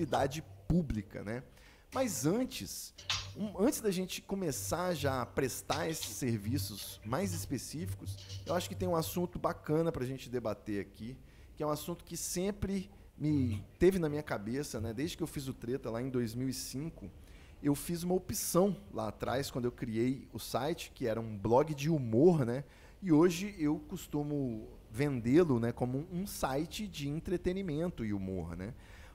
utilidade pública, né? Mas antes da gente começar já a prestar esses serviços mais específicos, eu acho que tem um assunto bacana para a gente debater aqui, que é um assunto que sempre me teve na minha cabeça, né? Desde que eu fiz o Treta lá em 2005, eu fiz uma opção lá atrás, quando eu criei o site, que era um blog de humor, né? E hoje eu costumo vendê-lo, né, como um site de entretenimento e humor, né?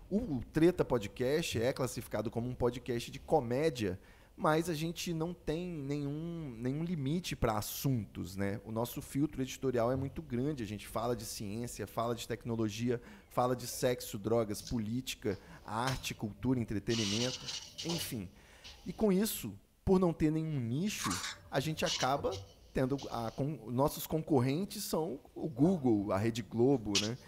O Treta Podcast é classificado como um podcast de comédia, mas a gente não tem nenhum limite para assuntos, né? O nosso filtro editorial é muito grande. A gente fala de ciência, fala de tecnologia, fala de sexo, drogas, política, arte, cultura, entretenimento, enfim. E com isso, por não ter nenhum nicho, a gente acaba tendo... nossos concorrentes são o Google, a Rede Globo, né?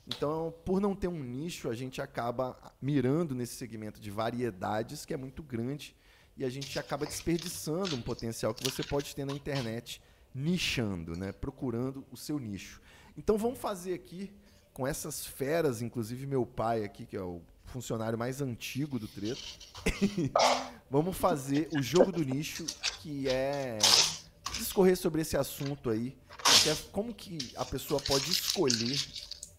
Então, por não ter um nicho, a gente acaba mirando nesse segmento de variedades, que é muito grande, e a gente acaba desperdiçando um potencial que você pode ter na internet, nichando, né? Procurando o seu nicho. Então, vamos fazer aqui, com essas feras, inclusive meu pai aqui, que é o funcionário mais antigo do Treta, vamos fazer o jogo do nicho, que é discorrer sobre esse assunto aí, que é como que a pessoa pode escolher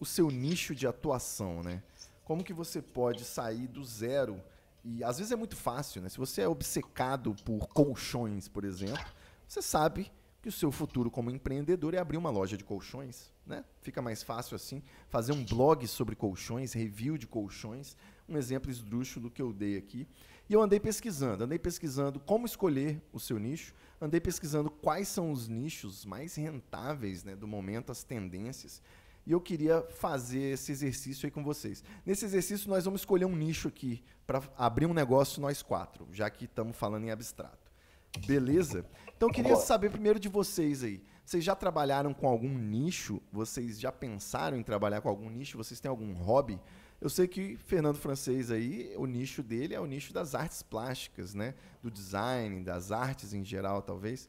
o seu nicho de atuação, né? Como que você pode sair do zero? E às vezes é muito fácil, né? Se você é obcecado por colchões, por exemplo, você sabe que o seu futuro como empreendedor é abrir uma loja de colchões, né? Fica mais fácil assim, fazer um blog sobre colchões, review de colchões, um exemplo esdrúxulo que eu dei aqui. E eu andei pesquisando como escolher o seu nicho, andei pesquisando quais são os nichos mais rentáveis, né, do momento, as tendências. E eu queria fazer esse exercício aí com vocês. Nesse exercício, nós vamos escolher um nicho aqui para abrir um negócio nós quatro, já que estamos falando em abstrato. Beleza? Então, eu queria saber primeiro de vocês aí. Vocês já trabalharam com algum nicho? Vocês já pensaram em trabalhar com algum nicho? Vocês têm algum hobby? Eu sei que Fernando Francês aí, o nicho dele é o nicho das artes plásticas, né? Do design, das artes em geral, talvez.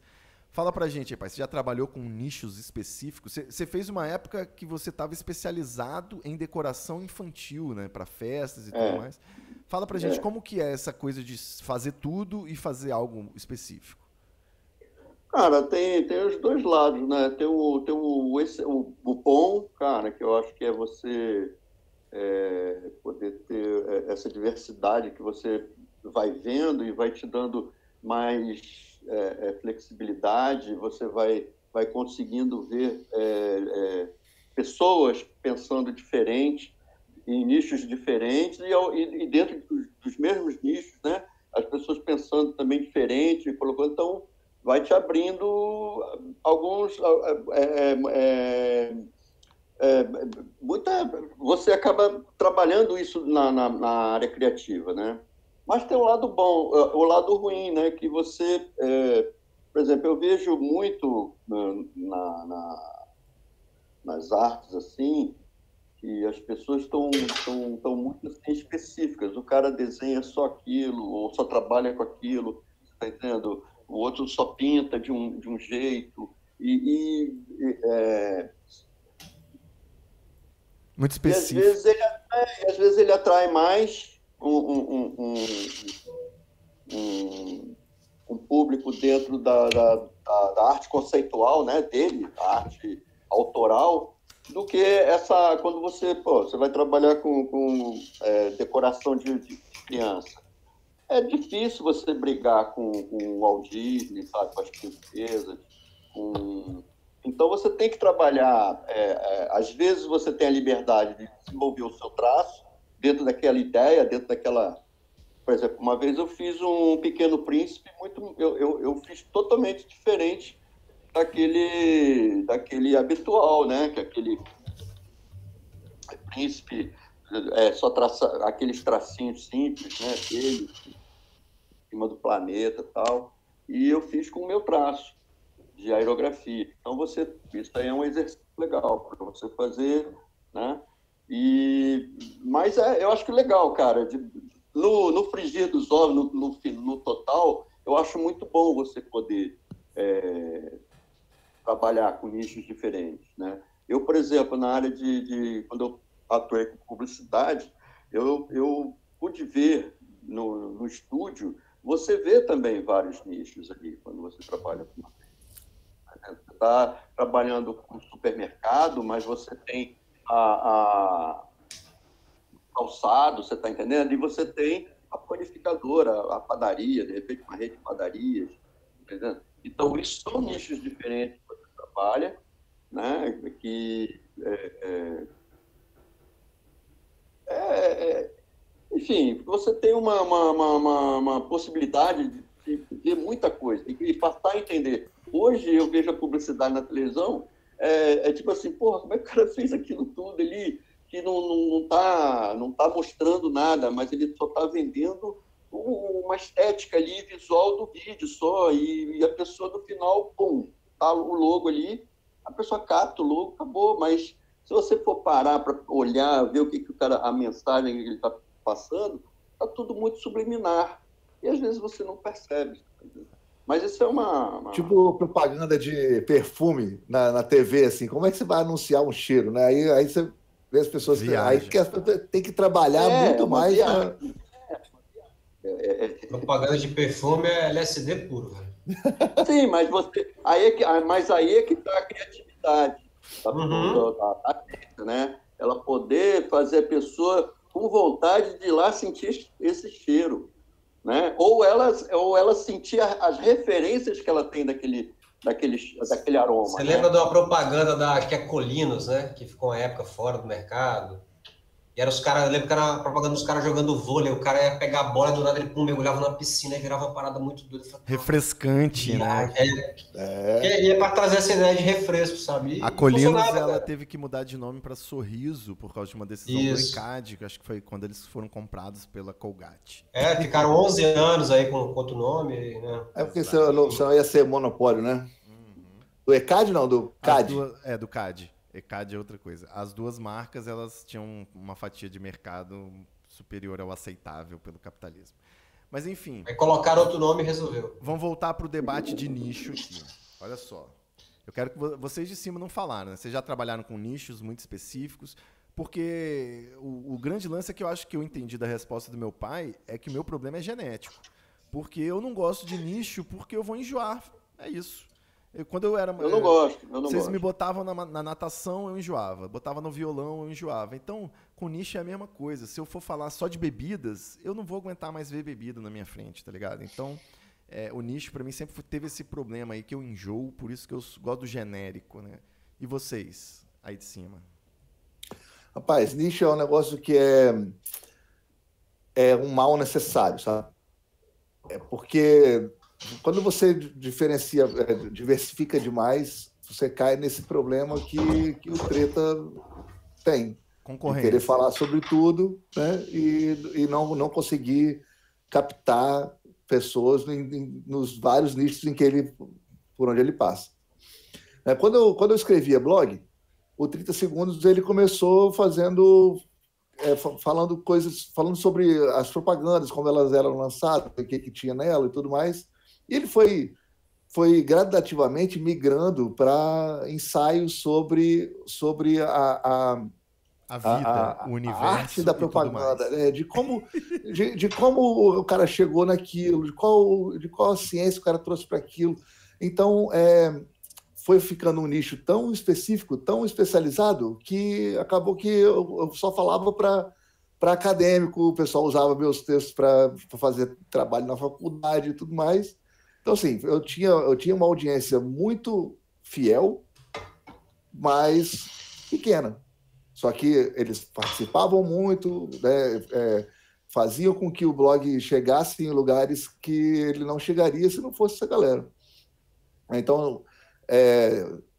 Fala pra gente aí, pai, você já trabalhou com nichos específicos? Você fez uma época que você estava especializado em decoração infantil, né? Para festas e tudo mais. Fala pra gente como que é essa coisa de fazer tudo e fazer algo específico. Cara, tem os dois lados, né? O bom, cara, que eu acho que é você poder ter essa diversidade que você vai vendo e vai te dando mais flexibilidade, você vai conseguindo ver pessoas pensando diferente, em nichos diferentes, e dentro dos mesmos nichos, né? As pessoas pensando também diferente, colocando, então vai te abrindo alguns você acaba trabalhando isso na área criativa, né? Mas tem o lado bom, o lado ruim, né? Que você, por exemplo, eu vejo muito nas artes assim, que as pessoas estão muito assim, específicas. O cara desenha só aquilo, ou só trabalha com aquilo, tá entendendo? O outro só pinta de um jeito. Muito E específico. às vezes ele atrai mais um público dentro da arte conceitual, né, dele, a arte autoral, do que quando você vai trabalhar com decoração de criança. É difícil você brigar com o Walt Disney, sabe, com as princesas, Então, você tem que trabalhar. Às vezes, você tem a liberdade de desenvolver o seu traço dentro daquela ideia, dentro daquela. Por exemplo, uma vez eu fiz um Pequeno Príncipe, eu fiz totalmente diferente daquele habitual, né? Que aquele príncipe só traça aqueles tracinhos simples, né? Dele, em cima do planeta e tal. E eu fiz com o meu traço de aerografia. Então, isso aí é um exercício legal para você fazer, né? Mas eu acho que legal, cara. No frigir dos ovos, no total, eu acho muito bom você poder trabalhar com nichos diferentes, né? Eu, por exemplo, na área quando eu atuei com publicidade, eu vê no estúdio, você vê também vários nichos ali, quando você trabalha com uma. Você está trabalhando com supermercado, mas você tem calçado, você está entendendo? E você tem a panificadora, a padaria, de repente uma rede de padarias, entendeu? Então, isso são nichos diferentes que você trabalha, né? Que, enfim, você tem uma possibilidade de ver muita coisa e passar a entender. Hoje eu vejo a publicidade na televisão, tipo assim, porra, como é que o cara fez aquilo tudo ali, que não tá mostrando nada, mas ele só está vendendo uma estética ali, visual do vídeo só, e a pessoa no final, pum, tá o logo ali, a pessoa capta o logo, acabou, mas se você for parar para olhar, ver o que o cara, a mensagem que ele está passando, tá tudo muito subliminar, e às vezes você não percebe. Mas isso é uma... Tipo propaganda de perfume na TV, assim, como é que você vai anunciar um cheiro, né? Aí você vê as pessoas... Aí que as pessoas têm que trabalhar muito mais... Propaganda de perfume é LSD puro, velho. Sim, mas aí é que está a criatividade da artista, né? Ela poder fazer a pessoa com vontade de ir lá sentir esse cheiro, né? Ou ela sentir as referências que ela tem daquele aroma. Você lembra de uma propaganda que é Colinos, né? Que ficou uma época fora do mercado. E era os caras, eu lembro que era a propaganda dos caras jogando vôlei, o cara ia pegar a bola, do nada ele mergulhava na piscina e virava uma parada muito doida. Refrescante, né? E é para trazer essa ideia de refresco, sabe? E a Colinos, ela teve que mudar de nome para Sorriso por causa de uma decisão do ECAD, que acho que foi quando eles foram comprados pela Colgate. Ficaram 11 anos aí com outro nome, né? Porque senão ia ser monopólio, né? Do ECAD não, do CAD. Do CAD. ECAD é outra coisa. As duas marcas, elas tinham uma fatia de mercado superior ao aceitável pelo capitalismo. Mas, enfim... Aí colocaram outro nome e resolveu. Vamos voltar para o debate de nicho aqui. Olha só. Eu quero que vocês de cima não falaram, né? Vocês já trabalharam com nichos muito específicos, porque o grande lance é que eu acho que eu entendi da resposta do meu pai é que o meu problema é genético. Porque eu não gosto de nicho porque eu vou enjoar. É isso. Quando eu não gosto. Vocês me botavam na natação, eu enjoava. Botava no violão, eu enjoava. Então, com nicho é a mesma coisa. Se eu for falar só de bebidas, eu não vou aguentar mais ver bebida na minha frente, tá ligado? Então, o nicho pra mim sempre teve esse problema aí que eu enjoo, por isso que eu gosto do genérico, né? E vocês, aí de cima? Rapaz, nicho é um negócio que é um mal necessário, sabe? Porque... Quando você diversifica demais, você cai nesse problema que o Treta tem. Concorrência. De querer falar sobre tudo, né? E não conseguir captar pessoas nos vários nichos por onde ele passa. Quando eu escrevia blog, o 30 Segundos ele começou falando sobre as propagandas, como elas eram lançadas, o que tinha nela e tudo mais. E ele foi gradativamente migrando para ensaios sobre a vida, o universo, a arte da propaganda, de como o cara chegou naquilo, de qual ciência o cara trouxe para aquilo. Então, foi ficando um nicho tão específico, tão especializado, que acabou que eu só falava para acadêmico, o pessoal usava meus textos para fazer trabalho na faculdade e tudo mais. Então, assim, eu tinha uma audiência muito fiel, mas pequena. Só que eles participavam muito, né, faziam com que o blog chegasse em lugares que ele não chegaria se não fosse essa galera. Então,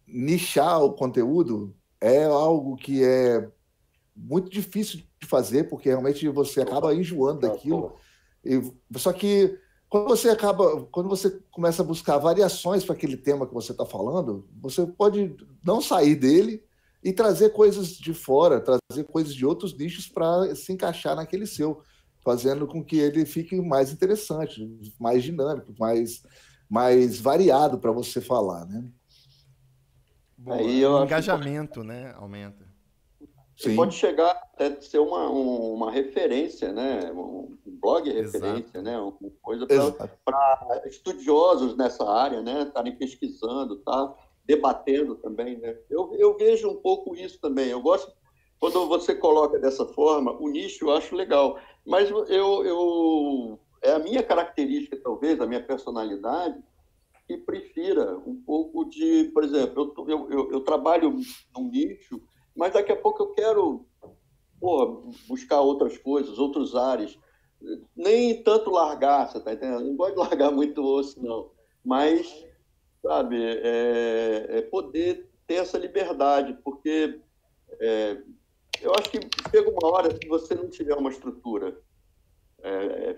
nichar o conteúdo é algo que é muito difícil de fazer, porque realmente você acaba enjoando daquilo. Só que quando você começa a buscar variações para aquele tema que você está falando, você pode não sair dele e trazer coisas de fora, trazer coisas de outros nichos para se encaixar naquele seu, fazendo com que ele fique mais interessante, mais dinâmico, mais variado para você falar, né? Bom, o engajamento, né, aumenta. Você pode chegar até ser uma referência, né? Um blog referência, né? Uma coisa para estudiosos nessa área, né? Estarem pesquisando, tá? Debatendo também, né? Eu vejo um pouco isso também. Eu gosto, quando você coloca dessa forma, o nicho eu acho legal. Mas é a minha característica, talvez, a minha personalidade, que prefira um pouco de... Por exemplo, eu trabalho num nicho, mas daqui a pouco eu quero buscar outras coisas, outros ares. Nem tanto largar, você está entendendo? Não gosto de largar muito osso, não. Mas, sabe, poder ter essa liberdade, porque eu acho que chega uma hora que você não tiver uma estrutura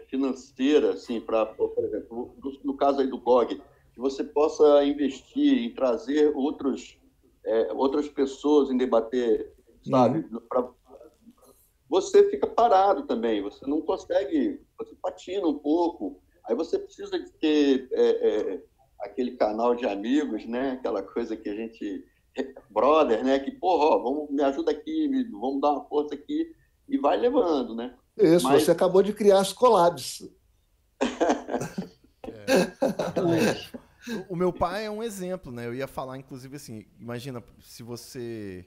financeira, assim, por exemplo, no caso aí do blog, que você possa investir em trazer outras pessoas em debater, sabe? Você fica parado também, você não consegue, você patina um pouco, aí você precisa de ter aquele canal de amigos, né? Aquela coisa que a gente, brother, né? Que, porra, vamos, me ajuda aqui, vamos dar uma força aqui, e vai levando, né? Isso, você acabou de criar as collabs. O meu pai é um exemplo, né? Eu ia falar, inclusive, assim, imagina se você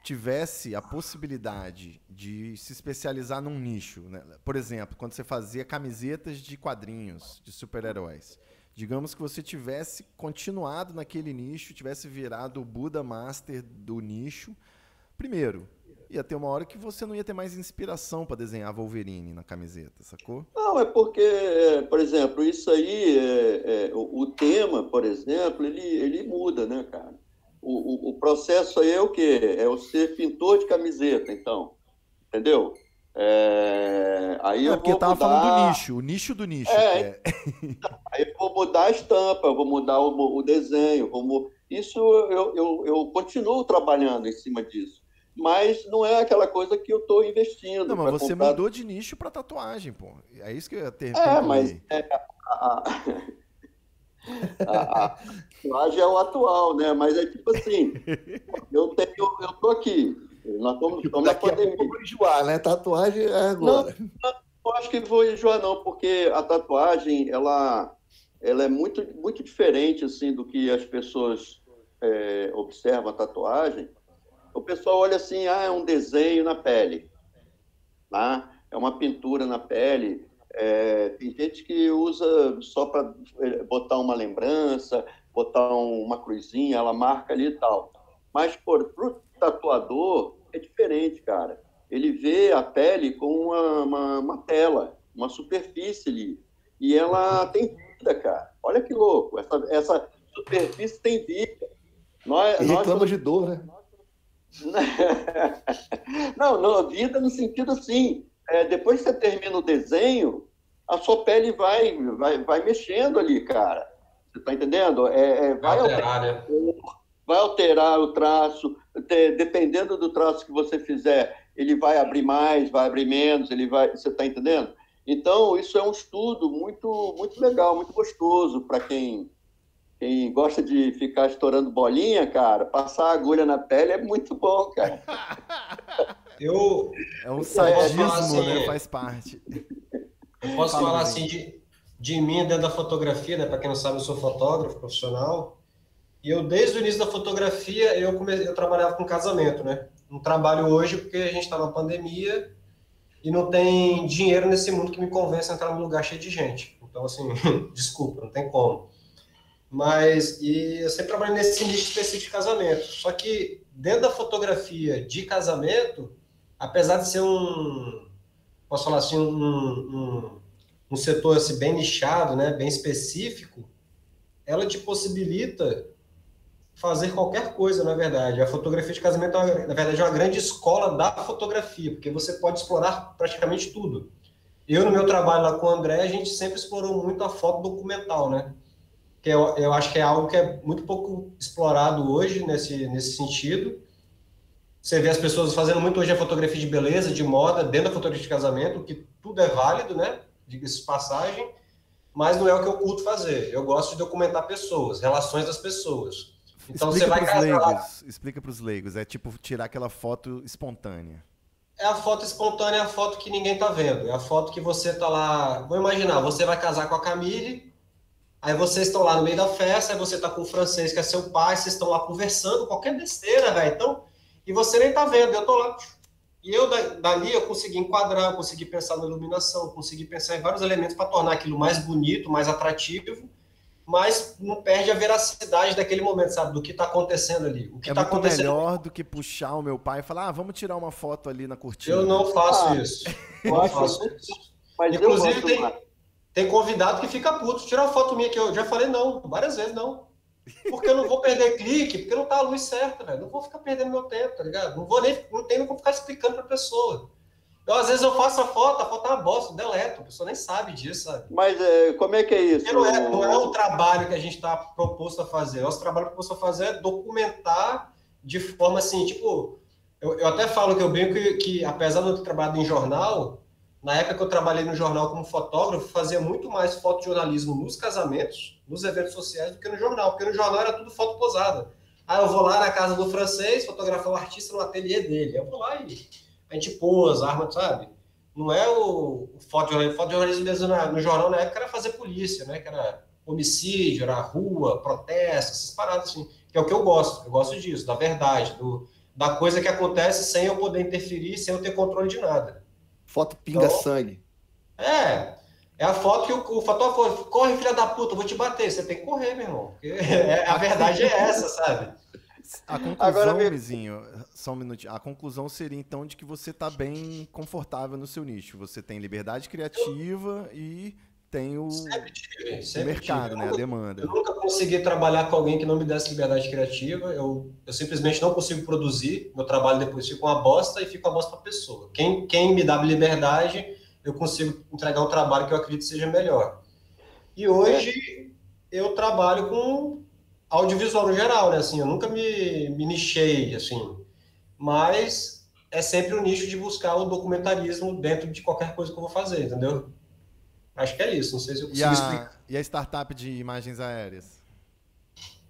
tivesse a possibilidade de se especializar num nicho, né? Por exemplo, quando você fazia camisetas de quadrinhos, de super-heróis. Digamos que você tivesse continuado naquele nicho, tivesse virado o Buda Master do nicho. Primeiro, ia ter uma hora que você não ia ter mais inspiração para desenhar Wolverine na camiseta, sacou? Não, é porque, por exemplo, isso aí, o tema, por exemplo, ele muda, né, cara? O processo aí é o quê? É o ser pintor de camiseta, então, entendeu? Aí eu porque vou tava mudar... falando do nicho, o nicho do nicho. Aí eu vou mudar a estampa, eu vou mudar o desenho, isso eu continuo trabalhando em cima disso. Mas não é aquela coisa que eu estou investindo. Não, mas você mudou de nicho para tatuagem, pô. É isso que eu ia ter. Mas a tatuagem é o atual, né? Mas é tipo assim, eu tô aqui, nós estamos na pandemia. Vou enjoar, né? Tatuagem é agora. Não acho que vou enjoar, não, porque a tatuagem, ela é muito, muito diferente, assim, do que as pessoas observam a tatuagem. O pessoal olha assim, é um desenho na pele, tá? É uma pintura na pele. Tem gente que usa só para botar uma lembrança, botar uma cruzinha, ela marca ali e tal. Mas para o tatuador é diferente, cara. Ele vê a pele com uma tela, uma superfície ali. E ela tem vida, cara. Olha que louco. Essa superfície tem vida. E reclama de dor, né? Não, vida no sentido assim, depois que você termina o desenho, a sua pele vai mexendo ali, cara. Você tá entendendo? Vai alterar o traço, dependendo do traço que você fizer, ele vai abrir mais, vai abrir menos, você tá entendendo? Então, isso é um estudo muito, muito legal, muito gostoso para quem gosta de ficar estourando bolinha, cara, passar a agulha na pele é muito bom, cara. É um sadismo, assim, né? Faz parte. Eu posso falar assim de mim dentro da fotografia, né? Para quem não sabe, eu sou fotógrafo profissional. E eu, desde o início da fotografia, eu trabalhava com casamento, né? Não trabalho hoje porque a gente está na pandemia e não tem dinheiro nesse mundo que me convence a entrar num lugar cheio de gente. Então, assim, desculpa, não tem como. E eu sempre trabalhei nesse nicho específico de casamento. Só que dentro da fotografia de casamento, apesar de ser posso falar assim, um setor assim, bem nichado, né, bem específico, ela te possibilita fazer qualquer coisa, na verdade. A fotografia de casamento, na verdade, é uma grande escola da fotografia, porque você pode explorar praticamente tudo. Eu, no meu trabalho lá com o André, a gente sempre explorou muito a foto documental, né? Que eu acho que é algo que é muito pouco explorado hoje nesse sentido. Você vê as pessoas fazendo muito hoje a fotografia de beleza, de moda, dentro da fotografia de casamento, que tudo é válido, né? Diga-se de passagem, mas não é o que eu curto fazer. Eu gosto de documentar pessoas, relações das pessoas. Então você vai casar lá. Explica para os leigos. É tipo tirar aquela foto espontânea. É a foto espontânea, é a foto que ninguém tá vendo. É a foto que você tá lá. Vou imaginar, você vai casar com a Camille, aí vocês estão lá no meio da festa, aí você tá com o francês, que é seu pai, vocês estão lá conversando, qualquer besteira, velho. Então, e você nem tá vendo, eu tô lá. E eu, dali, eu consegui enquadrar, eu consegui pensar na iluminação, eu consegui pensar em vários elementos para tornar aquilo mais bonito, mais atrativo, mas não perde a veracidade daquele momento, sabe? Do que está acontecendo ali. O que É tá muito acontecendo melhor do que puxar o meu pai e falar, vamos tirar uma foto ali na cortina. Eu não faço isso. Eu Não acho faço isso. isso. Mas Inclusive, eu gosto tem convidado que fica puto. Tira uma foto minha que eu já falei não, várias vezes não. Porque eu não vou perder clique, porque não tá a luz certa, velho. Não vou ficar perdendo meu tempo, tá ligado? Não tenho como ficar explicando pra pessoa. Então, às vezes eu faço a foto é uma bosta, deleto, a pessoa nem sabe disso, sabe? Mas como é que é isso? Porque não é o trabalho que a gente está proposto a fazer. Nosso trabalho proposto a fazer é documentar de forma assim, tipo... Eu até falo que eu brinco que apesar de eu ter trabalhado em jornal, na época que eu trabalhei no jornal como fotógrafo, fazia muito mais fotojornalismo nos casamentos, nos eventos sociais, do que no jornal. Porque no jornal era tudo foto posada. Aí eu vou lá na casa do francês, fotografar o artista no ateliê dele. Eu vou lá e a gente posa, arma, sabe? Não é o fotojornalismo mesmo no jornal na época era fazer polícia, né? Que era homicídio, era rua, protesto, essas paradas assim. Que é o que eu gosto. Eu gosto disso, da verdade, da coisa que acontece sem eu poder interferir, sem eu ter controle de nada. Foto pinga-sangue. É a foto que o fotógrafo corre, filha da puta, eu vou te bater. Você tem que correr, meu irmão. Porque a verdade é essa, sabe? A conclusão, Mizinho, só um minutinho. A conclusão seria, então, de que você está bem confortável no seu nicho. Você tem liberdade criativa e tem o mercado, né? A demanda. Eu nunca consegui trabalhar com alguém que não me desse liberdade criativa. Eu simplesmente não consigo produzir. Meu trabalho depois fica uma bosta e fica uma bosta para a pessoa. Quem me dá liberdade, eu consigo entregar um trabalho que eu acredito seja melhor. E hoje eu trabalho com audiovisual no geral, né? Assim, eu nunca me nichei, assim. Mas é sempre o nicho de buscar o documentarismo dentro de qualquer coisa que eu vou fazer, entendeu? Acho que é isso, não sei se eu consigo explicar. E a startup de imagens aéreas?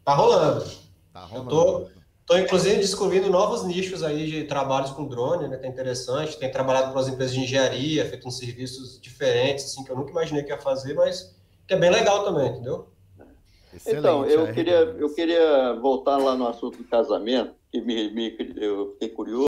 Tá rolando. Tá rolando. Eu tô inclusive descobrindo novos nichos aí de trabalhos com drone, né? Que é interessante. Tenho trabalhado com as empresas de engenharia, feito uns serviços diferentes, assim, que eu nunca imaginei que ia fazer, mas que é bem legal também, entendeu? Excelente, então, eu queria voltar lá no assunto do casamento, que eu fiquei curioso.